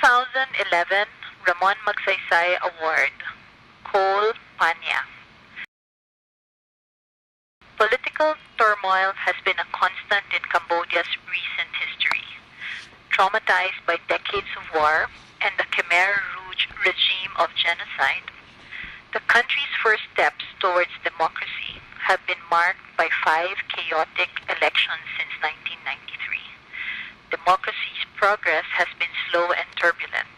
2011 Ramon Magsaysay Award, KOUL PANHA. Political turmoil has been a constant in Cambodia's recent history. Traumatized by decades of war and the Khmer Rouge regime of genocide, the country's first steps towards democracy have been marked by 5 chaotic elections since 1993. Democracy's progress has been slow and turbulent,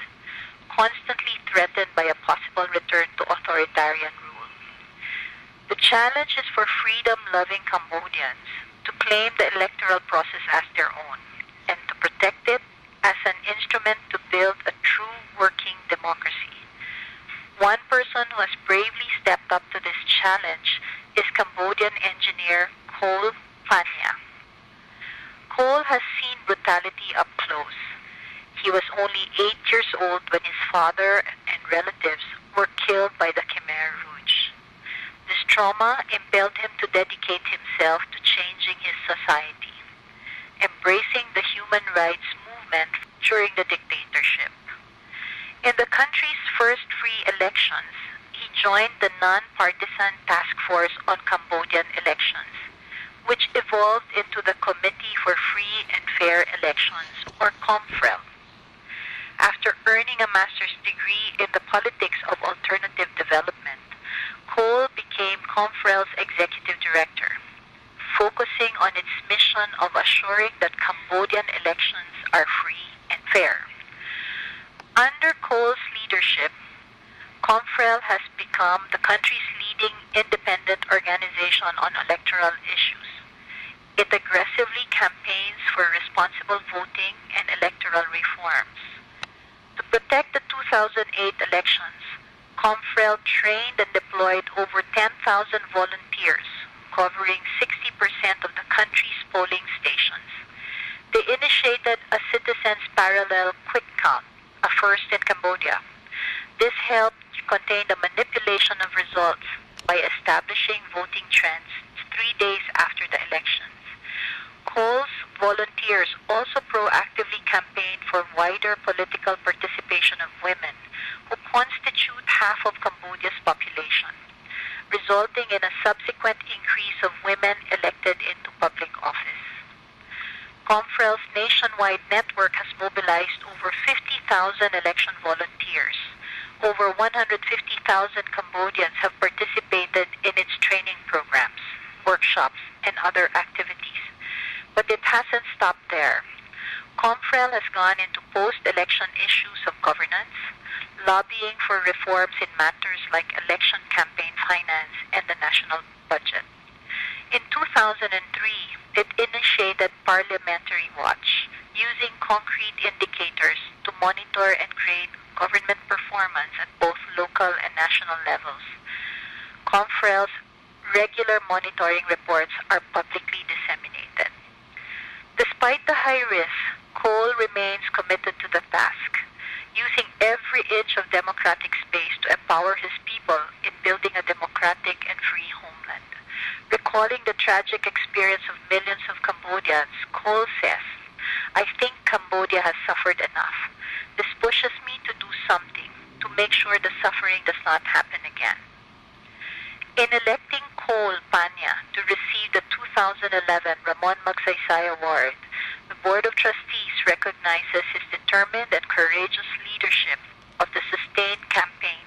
constantly threatened by a possible return to authoritarian rule. The challenge is for freedom-loving Cambodians to claim the electoral process as their own and to protect it as an instrument to build a true working democracy. One person who has bravely stepped up to this challenge is Cambodian engineer KOUL PANHA. KOUL has seen brutality up close. He was only 8 years old when his father and relatives were killed by the Khmer Rouge. This trauma impelled him to dedicate himself to changing his society, embracing the human rights movement during the dictatorship. In the country's first free elections, he joined the non-partisan task force on Cambodian elections, which evolved into the Committee for Free and Fair Elections, or COMFREL. After earning a master's degree in the politics of alternative development, KOUL became COMFREL's executive director, focusing on its mission of assuring that Cambodian elections are free and fair. Under KOUL's leadership, COMFREL has become the country's leading independent organization on electoral issues. It aggressively campaigns for responsible voting and electoral reforms. To protect the 2008 elections, COMFREL trained and deployed over 10,000 volunteers, covering 60% of the country's polling stations. They initiated a citizens' parallel quick count, a first in Cambodia. This helped contain the manipulation of results by establishing voting trends 3 days after the elections. KOUL's volunteers also proactively campaigned for wider political participation of women, who constitute half of Cambodia's population, resulting in a subsequent increase of women elected into public office. COMFREL's nationwide network has mobilized over 50,000 election volunteers. Over 150,000 Cambodians have participated in its training programs, workshops, and other activities. But it hasn't stopped there. COMFREL has gone into post-election issues of governance, lobbying for reforms in matters like election campaign finance and the national budget. In 2003, it initiated Parliamentary Watch, using concrete indicators to monitor and grade government performance at both local and national levels. COMFREL's regular monitoring reports are publicly disseminated. Despite the high risk, KOUL remains committed to the task, using every inch of democratic space to empower his people in building a democratic and free homeland. Recalling the tragic experience of millions of Cambodians, KOUL says, "I think Cambodia has suffered enough. This pushes me to do something to make sure the suffering does not happen again." In electing KOUL PANHA to receive the 2011 Ramon Magsaysay Award, the Board of Trustees recognizes his determined and courageous leadership of the sustained campaign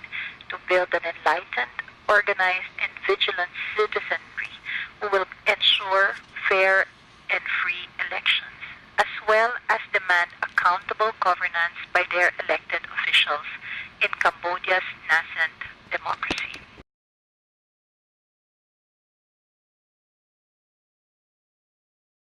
to build an enlightened, organized, and vigilant citizenry who will ensure fair and free elections, as well as demand accountable governance by their elected officials in Cambodia's nascent democracy.